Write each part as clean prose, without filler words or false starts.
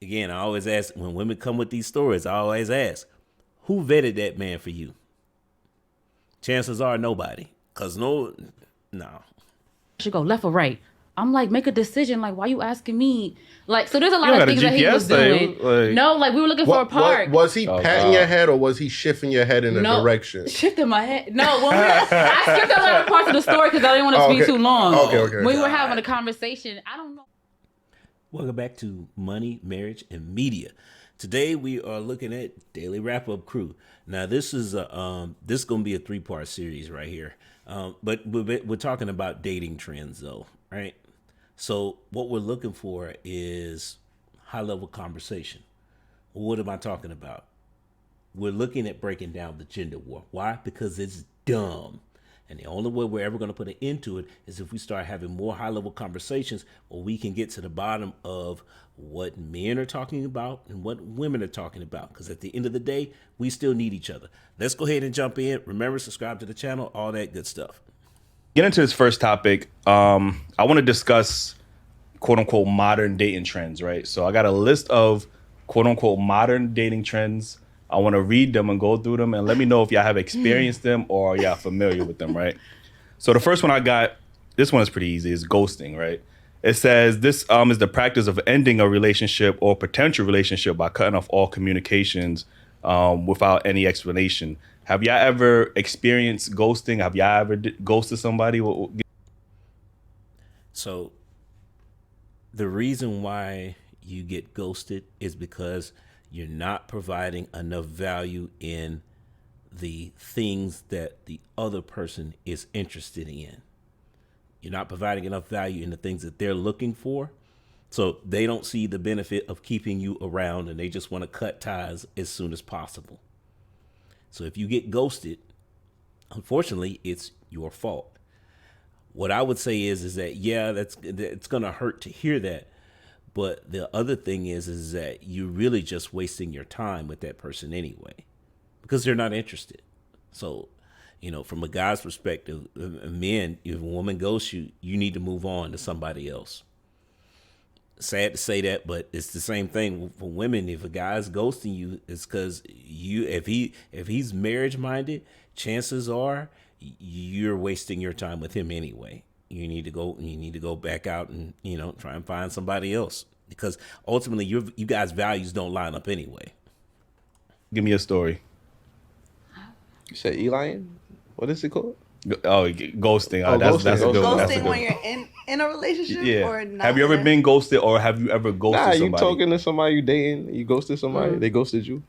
again, I always ask when women come with these stories, I always ask, who vetted that man for you? Chances are nobody. Cause no. Should go left or right. I'm like, make a decision. Like, why you asking me? Like, so there's a You lot don't of got a things that he was GPS doing. thing, No, like we were looking for a park. Was he patting your head or was he shifting your head in a direction? Shifting my head. No, I skipped a lot of parts of the story because I didn't want it to be too long. Okay. We were having a conversation. I don't know. Welcome back to Money, Marriage, and Media. Today we are looking at Daily Wrap-Up Crew. Now this is going to be a 3-part series right here. But we're talking about dating trends though, right? So what we're looking for is high-level conversation. What am I talking about? We're looking at breaking down the gender war. Why? Because it's dumb. And the only way we're ever going to put an end to it is if we start having more high-level conversations where we can get to the bottom of what men are talking about and what women are talking about. Because at the end of the day, we still need each other. Let's go ahead and jump in. Remember, subscribe to the channel, all that good stuff. Get into this first topic. I want to discuss quote unquote modern dating trends, right? So I got a list of quote unquote modern dating trends. I want to read them and go through them and let me know if y'all have experienced them or y'all familiar with them, right? So the first one I got, this one is pretty easy, is ghosting, right? It says this is the practice of ending a relationship or potential relationship by cutting off all communications without any explanation. Have y'all ever experienced ghosting? Have y'all ever ghosted somebody? So the reason why you get ghosted is because you're not providing enough value in the things that the other person is interested in. You're not providing enough value in the things that they're looking for. So they don't see the benefit of keeping you around and they just want to cut ties as soon as possible. So if you get ghosted, unfortunately, it's your fault. What I would say is that, yeah, it's going to hurt to hear that. But the other thing is that you're really just wasting your time with that person anyway, because they're not interested. So, from a guy's perspective, men, if a woman ghosts you, you need to move on to somebody else. Sad to say that, but it's the same thing for women. If a guy's ghosting you, it's because if he's marriage minded, chances are you're wasting your time with him anyway. You need to go back out and, try and find somebody else, because ultimately you guys' values don't line up anyway. Give me a story. You said Eli? What is it called? Oh, ghosting. That's a good one. Ghosting when you're in a relationship or not. Have you ever been ghosted or have you ever ghosted somebody? You talking to somebody, you dating, you ghosted somebody, they ghosted you?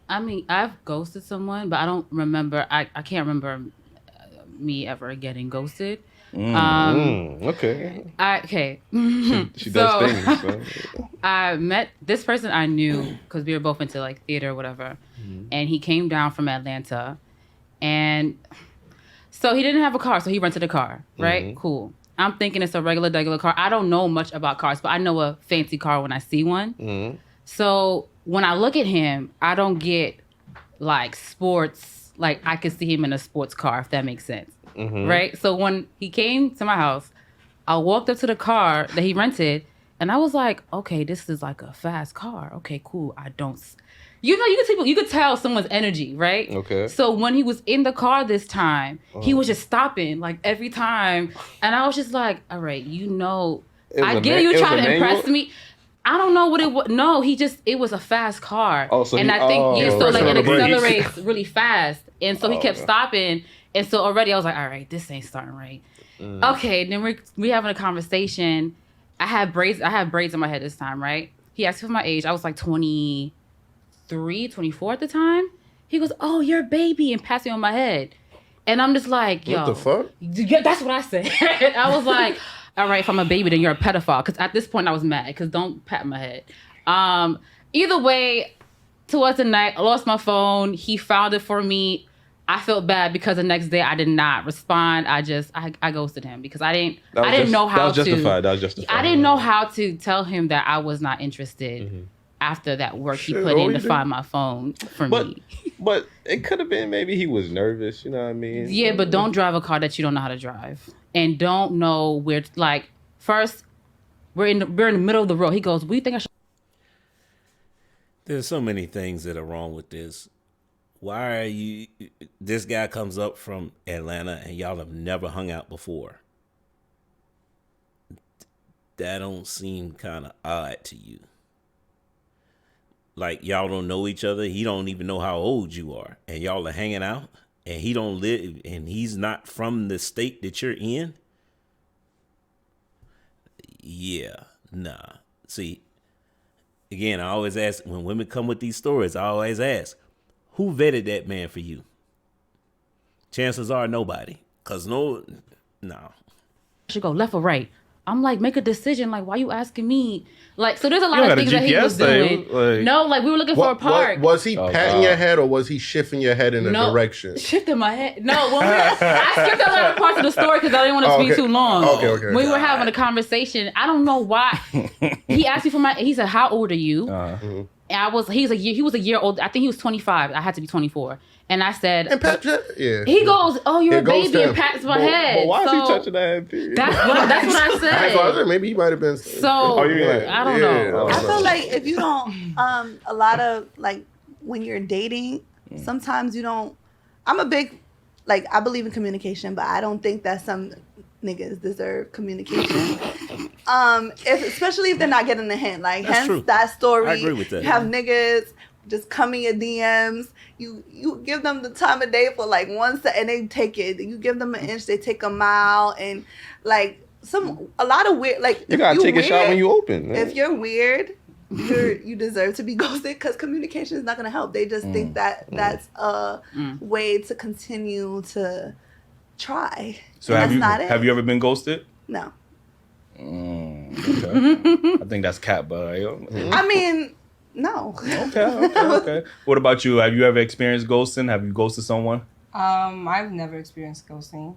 I mean, I've ghosted someone, but I don't remember. I can't remember me ever getting ghosted. Okay. She does things. So. I met this person I knew because we were both into like theater or whatever, and he came down from Atlanta, and so he didn't have a car, so he rented a car. Right? Cool. I'm thinking it's a regular car. I don't know much about cars, but I know a fancy car when I see one. So when I look at him, I don't get like sports. Like I could see him in a sports car, if that makes sense. Right? So when he came to my house, I walked up to the car that he rented and I was like, okay, this is like a fast car. Okay, cool. You could tell someone's energy, right? Okay. So when he was in the car this time, he was just stopping like every time. And I was just like, all right, I get you trying to impress me. I don't know what it was. No, it was a fast car. Oh, so and I think, so like it accelerates really fast. And so he kept stopping. And so already I was like, all right, this ain't starting right. Okay, then we having a conversation. I had braids in my head this time, right? He asked for my age. I was like 23, 24 at the time. He goes, oh, you're a baby, and passed me on my head. And I'm just like, yo. What the fuck? Yeah, that's what I said. I was like, all right, if I'm a baby, then you're a pedophile. Because at this point, I was mad. Because don't pat my head. Either way, towards the night, I lost my phone. He found it for me. I felt bad because the next day I did not respond. I ghosted him because I didn't know how to. That was justified. I didn't know how to tell him that I was not interested after that work he put in to find my phone for me. But it could have been maybe he was nervous, you know what I mean? Yeah, but don't drive a car that you don't know how to drive. And don't know where, first, we're in the middle of the road. He goes, what do you think I should? There's so many things that are wrong with this. Why are you? This guy comes up from Atlanta and y'all have never hung out before. That don't seem kind of odd to you. Like y'all don't know each other. He don't even know how old you are, and y'all are hanging out. And he don't live, and he's not from the state that you're in. Yeah, nah. See, again, I always ask when women come with these stories. I always ask, who vetted that man for you? Chances are nobody, cause no. Should go left or right. I'm like, make a decision. Like, why you asking me? Like, so there's a lot of things that he was doing. No, like we were looking for a park. Was he patting your head or was he shifting your head in a direction? Shifting my head. No, I skipped a lot of parts of the story because I didn't want it to be too long. Okay. We were having a conversation. I don't know why. He asked me he said, how old are you? And he was a year old. I think he was 25. I had to be 24. And I said, he goes, oh, you're a baby, and pats my head. But why is he touching that head? Period? That's what I said. That's what I said. Maybe he might have been. So, I don't know. I feel like if you don't, a lot of, like, when you're dating, sometimes you don't, I'm a big, like, I believe in communication, but I don't think that some niggas deserve communication. Especially if they're not getting the hint. Like, That's hence true. that story. I agree with that. You have niggas just come in your DMs. You give them the time of day for like 1 second, and they take it. You give them an inch, they take a mile, and like a lot of weird. Like you gotta take a shot when you open. Man. If you're weird, you deserve to be ghosted because communication is not gonna help. They just think that that's a way to continue to try. So have you ever been ghosted? No. Okay. I think that's cat, but I mean. No. Okay. What about you? Have you ever experienced ghosting? Have you ghosted someone? I've never experienced ghosting,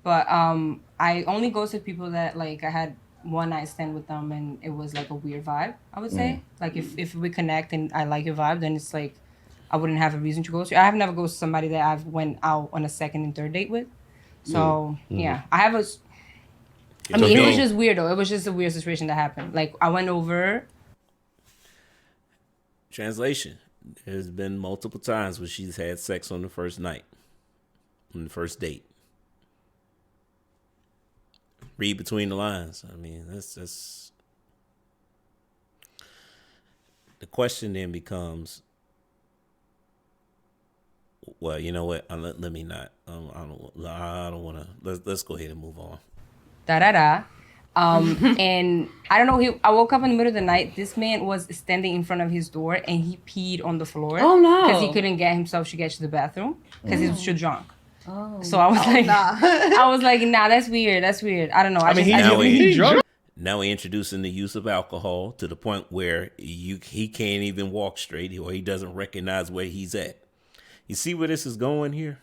but I only ghosted people that like I had one night stand with them and it was like a weird vibe. I would say like if we connect and I like your vibe, then it's like I wouldn't have a reason to ghost you. I have never ghosted somebody that I've went out on a second and third date with. So yeah, I have a. I mean, it was just weird though. It was just a weird situation that happened. Like I went over. Translation. There's been multiple times where she's had sex on the first night, on the first date. Read between the lines. I mean, that's the question then becomes, well, you know what? Let me not. I don't want to. Let's go ahead and move on. And I don't know, I woke up in the middle of the night. This man was standing in front of his door and he peed on the floor. Oh no. Because he couldn't get himself to get to the bathroom because he was too drunk. Oh. So I was nah, that's weird. I don't know. He's drunk. Now we're introducing the use of alcohol to the point where he can't even walk straight or he doesn't recognize where he's at. You see where this is going here?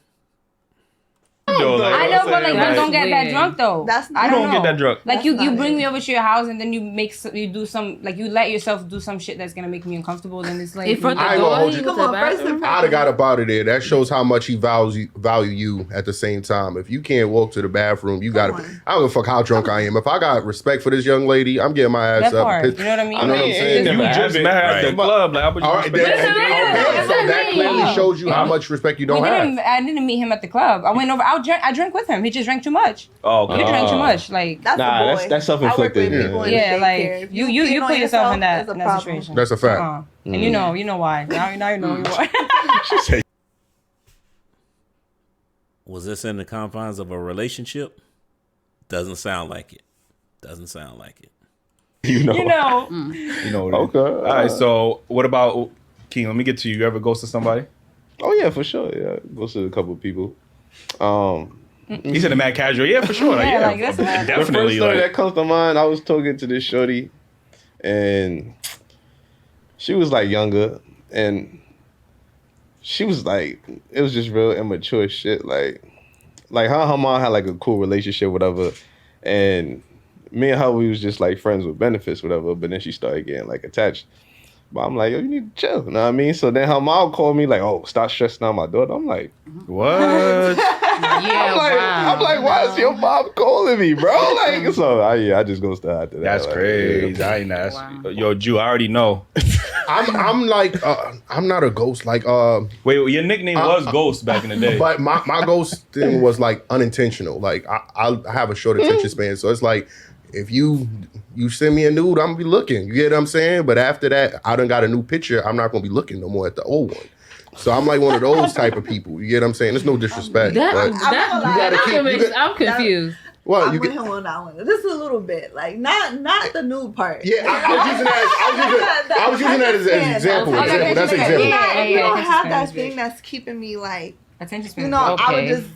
I know, but like, you don't get that drunk though. I don't get that drunk. Like you bring me over to your house and then you do some, like you let yourself do some shit that's gonna make me uncomfortable. Then it's like I ain't gonna hold you. I'd have got up out of there. That shows how much he value you at the same time. If you can't walk to the bathroom, you gotta. I don't give a fuck how drunk I am. If I got respect for this young lady, I'm getting my ass up. You know what I mean? You know what I'm saying? You just met her at the club. Like, all right, so that clearly shows you how much respect you don't have. I didn't meet him at the club. I went over. I drank with him. He just drank too much. Oh, okay. You drank too much. Like that's self-inflicted. Yeah, like you put yourself in that situation. That's a fact. And you know why. Now you know why. Was this in the confines of a relationship? Doesn't sound like it. You know. Okay. All right. So what about King? Let me get to you. You ever ghosted somebody? Oh yeah, for sure. Yeah, ghosted a couple of people. He said a mad casual. Yeah, for sure. Like, like that's definitely. The first story that comes to mind, I was talking to this shorty, and she was like younger, and she was like, it was just real immature shit. Like her and her mom had like a cool relationship, whatever, and me and her, we was just like friends with benefits, whatever. But then she started getting like attached. But I'm like, yo, you need to chill. You know what I mean? So then her mom called me like, oh, stop stressing out my daughter. I'm like, what? I'm like, why is your mom calling me, bro? Like, so I just ghosted her after that. That's like, crazy. Yeah. I ain't asked. Yo, Jew, I already know. I'm like I'm not a ghost. Like wait, your nickname was Ghost back in the day. but my ghost thing was like unintentional. Like I have a short attention span, so it's like if you send me a nude, I'm gonna be looking. You get what I'm saying? But after that, I done got a new picture. I'm not gonna be looking no more at the old one. So I'm like one of those type of people. You get what I'm saying? There's no disrespect. I'm confused. Well, I'm with him on that one. Just a little bit, like not the nude part. Yeah, I was using that as an example. That's an example. If you don't have that thing that's keeping me like attention span. You know, I would just.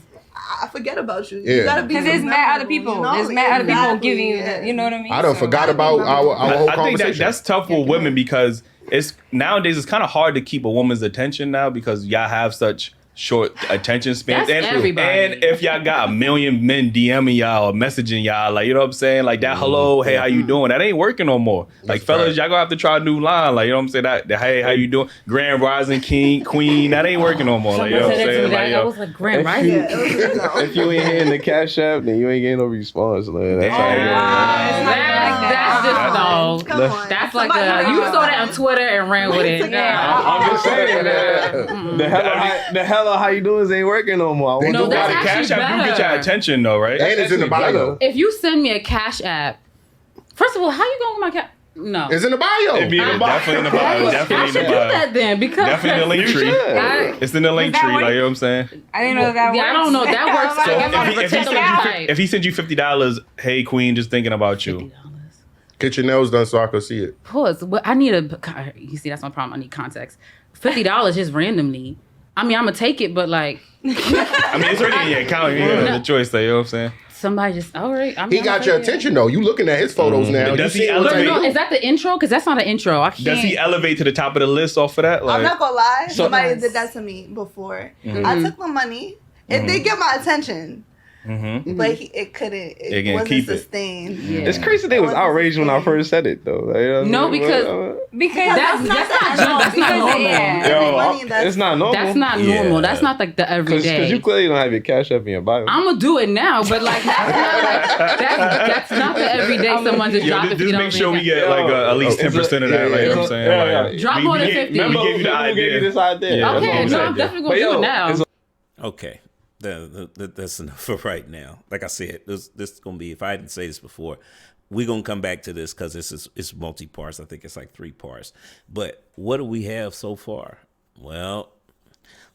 I forget about you. Yeah. You gotta be because there's mad other people. You know? There's mad other people giving you the, you know what I mean? I done forgot about our whole conversation. I think that's tough with women because it's nowadays it's kind of hard to keep a woman's attention now because y'all have such short attention spans. That's everybody. And if y'all got a million men DMing y'all or messaging y'all, like, you know what I'm saying? Like that, hello, hey, how you doing? That ain't working no more. Like, fellas, y'all gonna have to try a new line. Like, you know what I'm saying? That hey, how you doing? Grand Rising King, Queen, that ain't working no more. Like, you know what I'm saying? Like, I was like, Grand Rising. If you ain't hitting the Cash App, then you ain't getting no response. Like, that's how you That's just no. Come on. That's like you saw that on Twitter and ran with it. I'm just saying that the hella how you doing ain't working no more. They No, do that's got a Cash actually App, you get better. your attention though, right? And it's in the bio. If you send me a Cash App, first of all, how you going with my Cash? No. It's in the bio. It'd be in the definitely in the bio. I Definitely in should the do bio. that then because Definitely in the link tree. It's in the link tree, like, you know what I'm saying? I didn't know that works. I don't know. That works. So I guess I'm if he pretend I'm tight. if he sends you $50, hey Queen, just thinking about you. Get your nails done so I can see it. Pause. Well, I need a. You see, that's my problem. I need context. $50 just randomly. I mean, I'm gonna take it, but like. I mean, it's already in your account. You have the choice, though. You know what I'm saying? Somebody just all right. He got your attention though. You looking at his photos now. Does You he see what's elevate? No, is that the intro? Because that's not an intro. I can't. Does he elevate to the top of the list off of that? Like, I'm not gonna lie. So- Somebody did that to me before. I took the money. It did get my attention. But it couldn't. It can't wasn't keep it. sustained. Yeah. It's crazy they was outraged when I first said it though. Like, you know what No, I mean? because that's not normal. That's not normal. Yo, Money that's- it's not normal. That's not normal. That's not like the because everyday. you clearly don't have your Cash App in your bio. I'm gonna do it now, but like that's not the everyday. Someone just drop just make sure we get like at least 10% of that. Like, you know what I'm saying? Like, Drop more than 50. We gave you the idea. Gave you this idea. Yeah, That's what Okay, I'm no, saying. I'm definitely gonna But do yo, it now. it's Okay. That's enough for right now. Like I said, this is gonna be. If I didn't say this before, we're gonna come back to this because it's multi parts. I think it's like 3 parts. But what do we have so far? Well,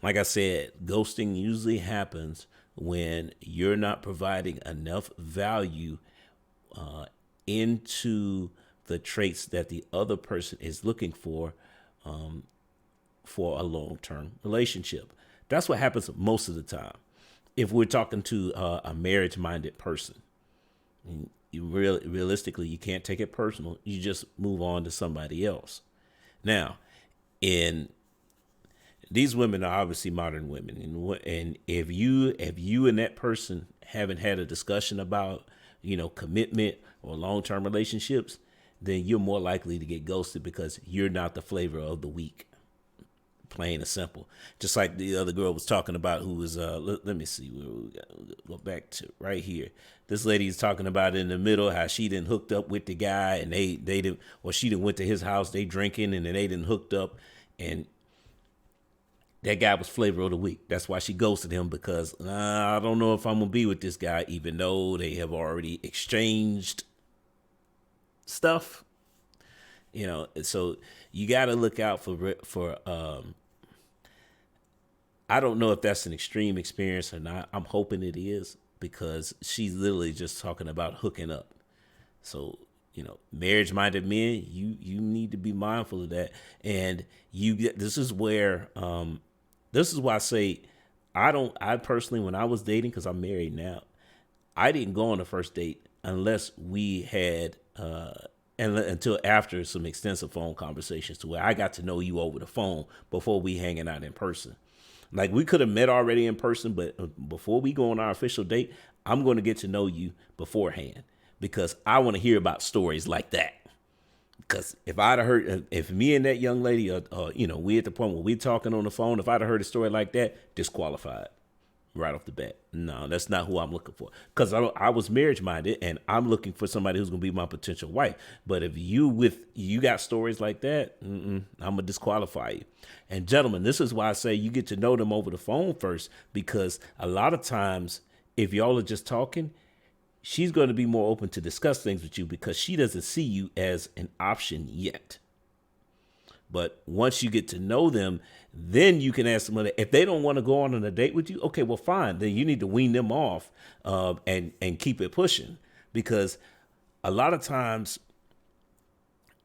like I said, ghosting usually happens when you're not providing enough value into the traits that the other person is looking for a long-term relationship. That's what happens most of the time. If we're talking to a marriage-minded person, realistically, you can't take it personal. You just move on to somebody else. Now, these women are obviously modern women, and if you and that person haven't had a discussion about commitment or long-term relationships, then you're more likely to get ghosted because you're not the flavor of the week. Plain and simple. Just like the other girl was talking about, who was let me see, we'll go back to right here. This lady is talking about in the middle how she didn't hooked up with the guy, and they didn't, or she didn't went to his house, they drinking, and then they didn't hooked up, and that guy was flavor of the week. That's why she ghosted him, because I don't know if I'm gonna be with this guy, even though they have already exchanged stuff. So you got to look out for I don't know if that's an extreme experience or not. I'm hoping it is, because she's literally just talking about hooking up. So, marriage-minded men, you need to be mindful of that. And this is why I say I personally, when I was dating, because I'm married now, I didn't go on the first date unless we had and until after some extensive phone conversations, to where I got to know you over the phone before we hanging out in person. Like, we could have met already in person, but before we go on our official date, I'm going to get to know you beforehand, because I want to hear about stories like that. Because if I'd have heard, if me and that young lady, we at the point where we're talking on the phone, if I'd have heard a story like that, disqualified. right off the bat. No, that's not who I'm looking for. Because I was marriage minded, and I'm looking for somebody who's gonna be my potential wife. But if you got stories like that, I'm gonna disqualify you. And gentlemen, this is why I say you get to know them over the phone first, because a lot of times if y'all are just talking, she's going to be more open to discuss things with you because she doesn't see you as an option yet. But once you get to know them, then you can ask them if they don't want to go on a date with you. Okay, well, fine. Then you need to wean them off and keep it pushing, because a lot of times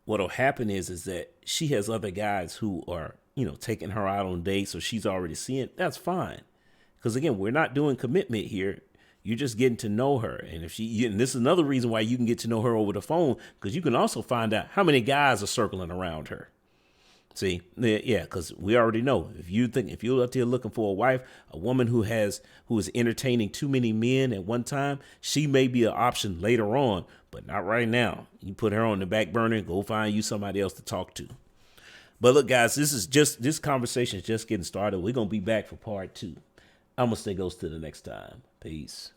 what'll happen is that she has other guys who are, taking her out on dates, or she's already seeing. That's fine, because again, we're not doing commitment here. You're just getting to know her. And and this is another reason why you can get to know her over the phone, because you can also find out how many guys are circling around her. See, yeah, because we already know if you're out there looking for a wife, a woman who is entertaining too many men at one time, she may be an option later on, but not right now. You put her on the back burner and go find you somebody else to talk to. But look, guys, this conversation is just getting started. We're gonna be back for part 2. I'm gonna say goes to the next time. Peace.